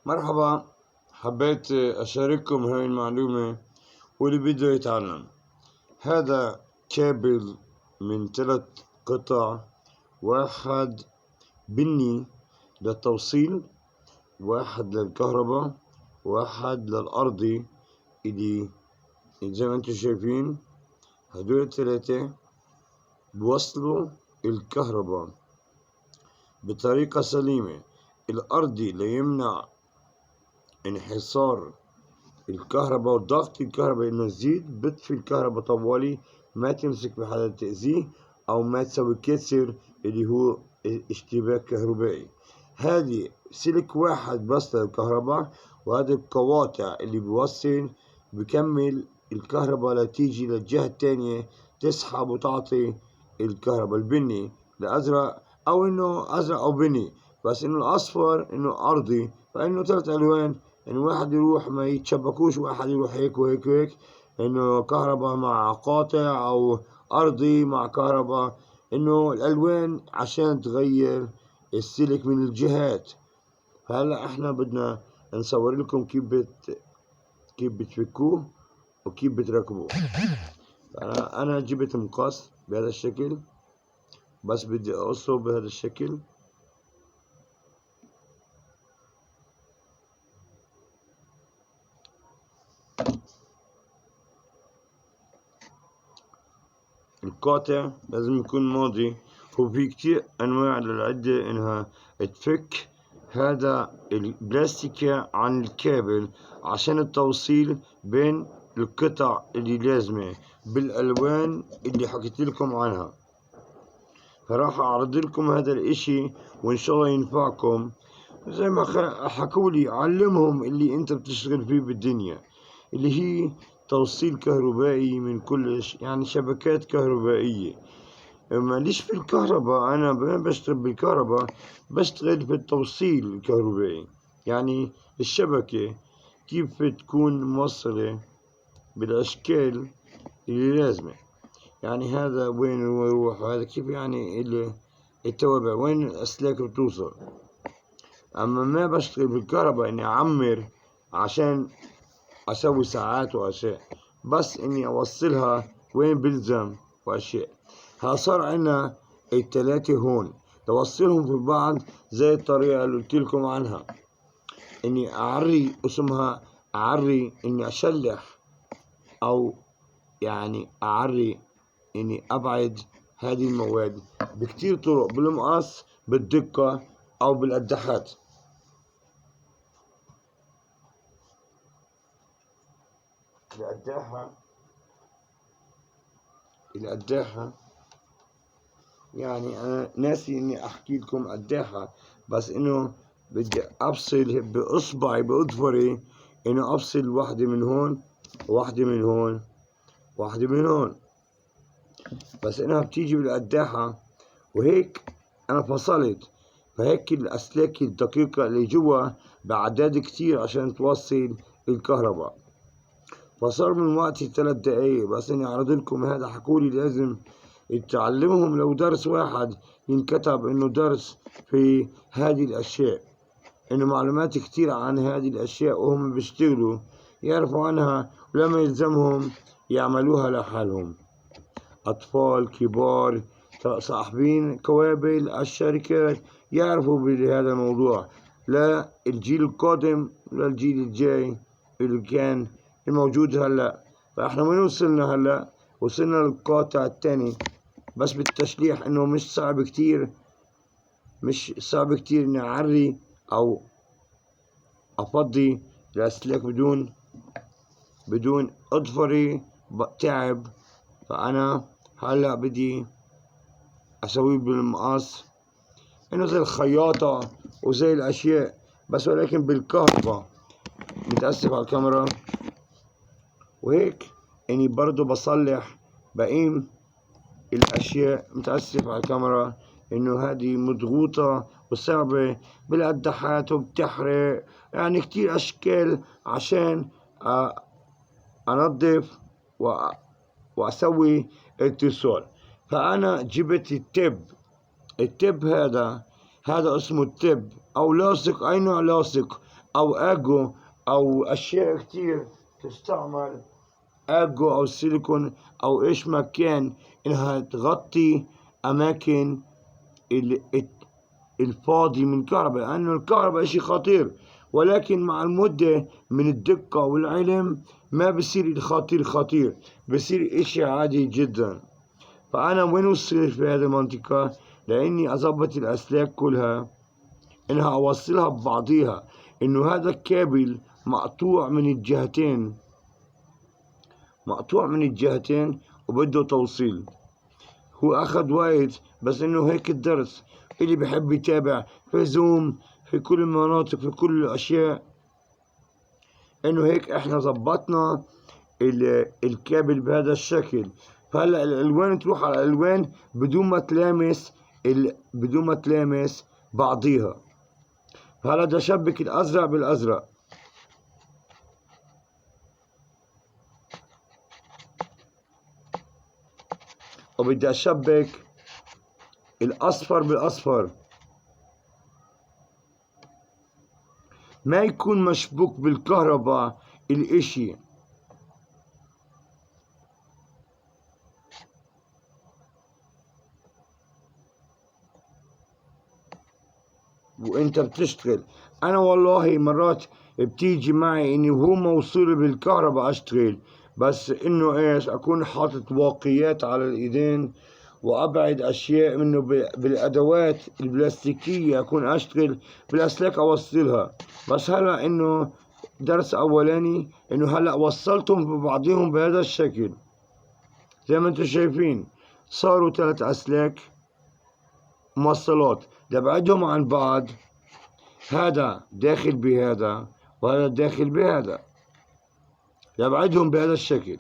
مرحبا. حبيت أشارككم هاي المعلومة واللي بده يتعلم. هذا كابل من 3 قطع، واحد بني للتوصيل، واحد للكهرباء، واحد للأرضي. اللي زي ما انتم شايفين هدول 3 بوصلوا الكهرباء بطريقة سليمة. الأرضي ليمنع انحصار الكهرباء وضغط الكهرباء انه تزيد، بتطفي الكهرباء طوالي، ما تمسك بحدا تأذيه او ما تسوي كسر اللي هو اشتباك كهربائي. هذه سلك واحد بس للكهرباء، وهذا القواطع اللي بيوصل بكمل الكهرباء لتيجي للجهة الثانية تسحب وتعطي الكهرباء. البني الازرق او انه ازرق او بني، بس انه الاصفر انه ارضي، فانه 3 الوان، انه واحد يروح ما يتشبكوش، واحد يروح هيك وهيك وهيك، انه كهرباء مع قاطع او ارضي مع كهرباء، انه الالوان عشان تغير السلك من الجهات. هلا احنا بدنا نصور لكم كيف بتفكوه وكيف بتركبوه. انا جبت مقص بهذا الشكل، بس بدي اقصه بهذا الشكل. القاطع لازم يكون ماضي. وفي كتير أنواع للعدة إنها تفك هذا البلاستيكية عن الكابل عشان التوصيل بين القطع اللي لازمة بالألوان اللي حكيت لكم عنها. فراح أعرض لكم هذا الإشي وإن شاء الله ينفعكم. زي ما حكولي علمهم اللي أنت بتشتغل فيه بالدنيا، اللي هي توصيل كهربائي من كل يعني شبكات كهربائية. ماليش في الكهرباء، أنا ما بشتغل بالكهرباء، بشتغل في التوصيل الكهربائي. يعني الشبكة كيف تكون موصلة بالأشكال اللي لازمة. يعني هذا وين يروح، وهذا كيف يعني التوابع وين الأسلاك بتوصل. أما ما بشتغل بالكهرباء إني أعمر عشان أسوي ساعات وأشياء، بس إني أوصلها وين بلزم وأشياء. صار عنا ال3 هون توصلهم في بعض زي الطريقة اللي قلت لكم عنها، إني أعري، اسمها أعري، إني أشلح أو يعني أعري، إني أبعد هذه المواد بكتير طرق، بالمقص، بالدقة، أو بالقداحات. القداحة يعني أنا ناسي إني أحكي لكم قداحة، بس إنه بدي أفصل بإصبعي بأظفري، إنه أفصل واحدة من هون، واحدة من هون، واحدة من هون، بس إنها بتيجي بالقداحة وهيك أنا فصلت. فهيك الأسلاك الدقيقة اللي جوا بأعداد كتير عشان توصل الكهرباء. فصار من وقتي 3 دقايق، بس إني أعرض لكم هذا. حكولي لازم تعلمهم لو درس واحد ينكتب إنه درس في هذه الأشياء، إنه معلومات كتير عن هذه الأشياء وهم بيشتغلوا يعرفوا عنها، ولما يلزمهم يعملوها لحالهم. أطفال، كبار، صاحبين كوابل الشركات يعرفوا بهذا الموضوع، لا الجيل القادم ولا الجيل الجاي اللي كان الموجود هلا. فاحنا وين وصلنا هلا؟ وصلنا للقاطع الثاني، بس بالتشليح انه مش صعب كتير، مش صعب كتير اني اعري او افضي الاسلاك بدون اظفري تعب. فانا هلا بدي اسويه بالمقص، انه زي الخياطة وزي الاشياء، بس ولكن بالكهرباء. متأسف على الكاميرا. وهيك اني برضو بصلح بقيم الاشياء. متأسف على الكاميرا انه هذه مضغوطة وصعبة بالقداحات وبتحرق، يعني كتير اشكال عشان انظف واسوي اتصال. فانا جبت التب هذا اسمه التب او لاصق، اي نوع لاصق، أو أجو أو أشياء كتير تستعمل، أجو أو سيليكون أو إيش ما كان، إنها تغطي أماكن الفاضي من كهرباء، لأنه الكهرباء إشي خطير، ولكن مع المدة من الدقة والعلم ما بصير الخطير خطير، بصير إشي عادي جدا. فأنا وين وصلت في هذه المنطقة؟ لأني أظبط الأسلاك كلها، إنها أوصلها ببعضيها، إنه هذا الكابل مقطوع من الجهتين، مقطوع من الجهتين وبده توصيل. هو أخذ وقت، بس إنه هيك الدرس اللي بحب يتابع في زوم في كل المناطق في كل الأشياء، إنه هيك إحنا ظبطنا الكابل بهذا الشكل. فهلا الألوان تروح على الألوان بدون ما تلامس بعضيها. فهلا بدي أشبك الأزرق بالأزرق، وبدي أشبك الأصفر بالأصفر، ما يكون مشبوك بالكهرباء الإشي. وانت بتشتغل، انا والله مرات بتيجي معي اني وهو موصول بالكهرباء اشتغل، بس انه ايش اكون حاطط واقيات على الايدين وابعد اشياء منه بالادوات البلاستيكية، اكون اشتغل بالاسلاك اوصلها. بس هلا انه درس اولاني انه هلا وصلتهم ببعضهم بهذا الشكل زي ما انتم شايفين، صاروا 3 اسلاك موصلات، لبعدهم عن بعض، هذا داخل بهذا وهذا داخل بهذا، لبعدهم بهذا الشكل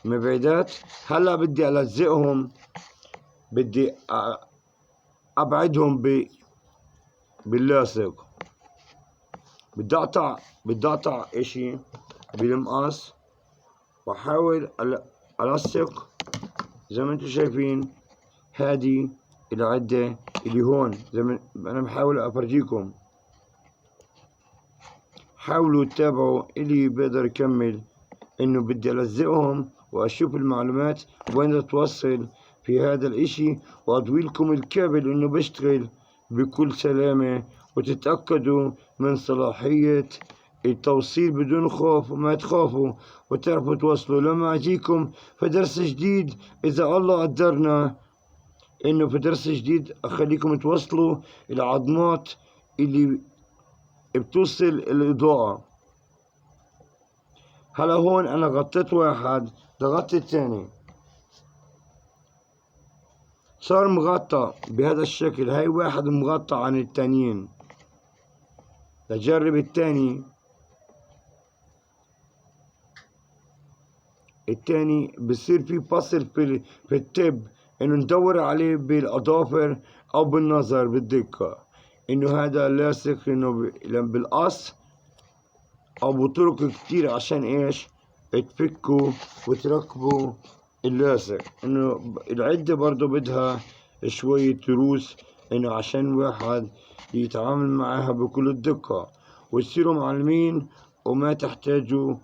مبعدات. هلا بدي ألزقهم، بدي أبعدهم باللاصق، بدي أقطع إشي بالمقص وأحاول ألصق زي ما انتم شايفين. هذه العدة اللي هون زي ما أنا بحاول أفرجيكم، حاولوا تتابعوا اللي بقدر يكمل. انه بدي الزقهم واشوف المعلومات وين توصل في هذا الاشي، واضوي لكم الكابل انه بيشتغل بكل سلامة، وتتأكدوا من صلاحية التوصيل بدون خوف، وما تخافوا وتعرفوا توصلوا. لما اجيكم في درس جديد اذا الله قدرنا، انه في درس جديد اخليكم توصلوا العظمات اللي بتوصل الإضاءة. هلا هون أنا غطيت واحد، ضغطت الثاني، صار مغطى بهذا الشكل. هاي واحد مغطى عن التانيين. لجرب الثاني، الثاني بصير في فصل في التب، إنه ندور عليه بالأظافر أو بالنظر بالدقة، إنه هذا لاصق إنه بالقص أو بطرق كتير عشان إيش تفكوا وتركبوا اللاصق. إنه العدة برضو بدها شوية تروس، إنه عشان واحد يتعامل معها بكل الدقة وتصيروا معلمين، وما تحتاجوا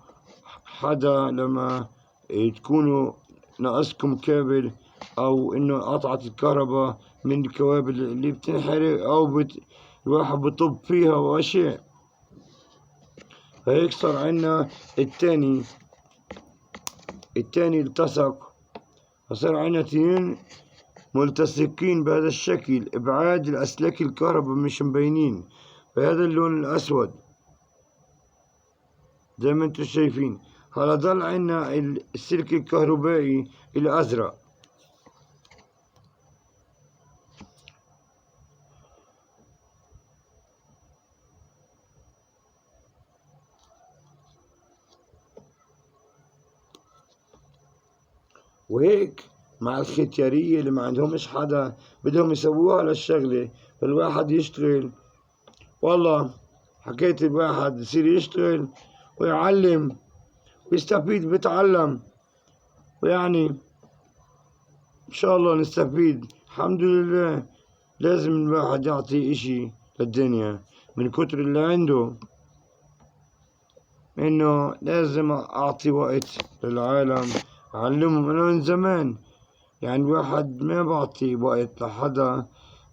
حدا لما تكونوا ناقصكم كابل، أو إنه قطعت الكهرباء من الكوابل اللي بتنحرق أو الواحد بطب فيها وأشياء. فهيك صار عنا التاني التصق، فصار عنا 2 ملتصقين بهذا الشكل. ابعاد الاسلاك الكهرباء مش مبينين بهذا اللون الاسود زي ما انتم شايفين. هلا ضل عنا السلك الكهربائي الازرق. وهيك مع الختيارية اللي ما عندهمش حدا بدهم يسووها للشغلة، فالواحد يشتغل. والله حكيت الواحد يصير يشتغل ويعلم ويستفيد بيتعلم، ويعني إن شاء الله نستفيد. الحمد لله. لازم الواحد يعطي إشي للدنيا من كتر اللي عنده. إنه لازم أعطي وقت للعالم أعلمهم. أنا من زمان يعني الواحد ما بعطي وقت لحدا،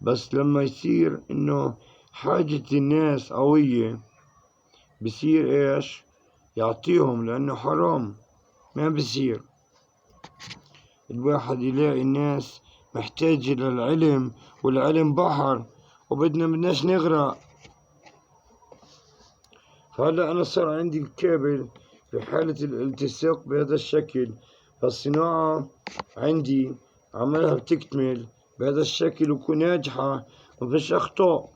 بس لما يصير إنه حاجة الناس قوية بصير إيش يعطيهم، لأنه حرام ما بصير الواحد يلاقي الناس محتاجة للعلم، والعلم بحر بدناش نغرق. فهلا أنا صار عندي الكابل في حالة الالتصاق بهذا الشكل، فالصناعة عندي عملها بتكتمل بهذا الشكل وكون ناجحة مفيش أخطاء.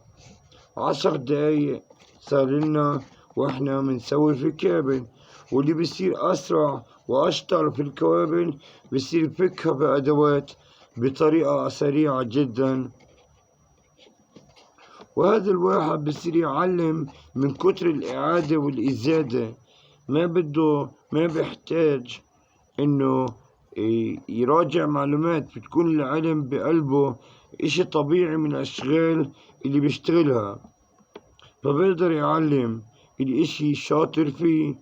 10 دقايق صار لنا وإحنا بنسوي في الكابل، واللي بيصير أسرع وأشطر في الكوابل بيصير فكها بأدوات بطريقة سريعة جدا. وهذا الواحد بصير يعلم من كتر الإعادة والإزادة، ما بيحتاج إنه يراجع معلومات، بتكون العلم بقلبه إشي طبيعي من الأشغال اللي بيشتغلها، فبيقدر يعلم الإشي شاطر فيه.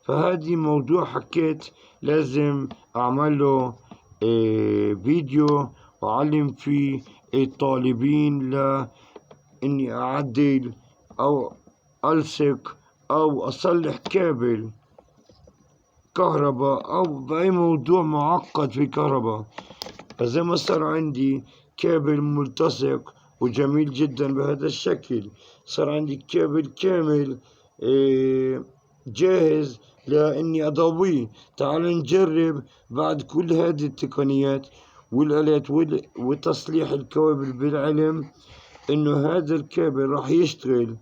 فهذه موضوع حكيت لازم أعمله فيديو وأعلم فيه الطالبين إني أعدل أو ألصق أو أصلح كابل كهرباء أو بأي موضوع معقد في الكهرباء. فزي ما صار عندي كابل ملتصق وجميل جدا بهذا الشكل، صار عندي كابل كامل جاهز لإني أضويه. تعال نجرب بعد كل هذه التقنيات والآلات وتصليح الكوابل بالعلم إنه هذا الكابل راح يشتغل.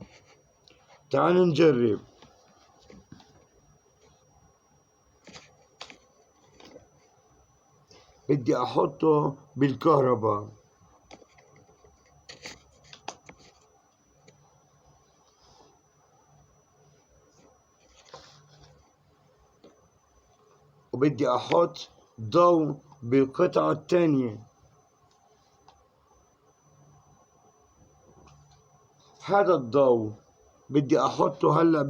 تعال نجرب. بدي أحطه بالكهرباء، وبدي أحط ضوء بالقطعة الثانية. هذا الضوء بدي أحطه هلأ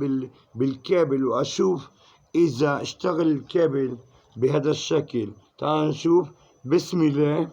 بالكابل وأشوف إذا اشتغل الكابل بهذا الشكل. تعال نشوف. بسم الله،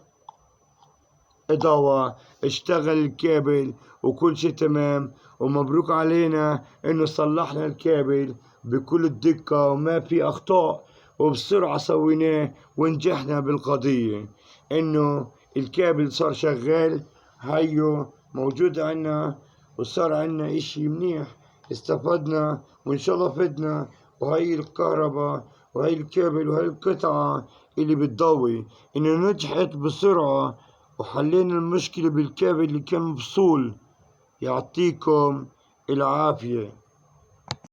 إضاءة، اشتغل الكابل وكل شي تمام، ومبروك علينا إنه صلحنا الكابل بكل الدقة وما في أخطاء، وبسرعة سويناه ونجحنا بالقضية إنه الكابل صار شغال. هيو موجود عنا وصار عنا إشي منيح، استفدنا وإن شاء الله فدنا. وهي الكهرباء وهي الكابل وهي القطعة اللي بتضوي إنه نجحت بسرعة وحلينا المشكلة بالكابل اللي كان مفصول. يعطيكم العافية.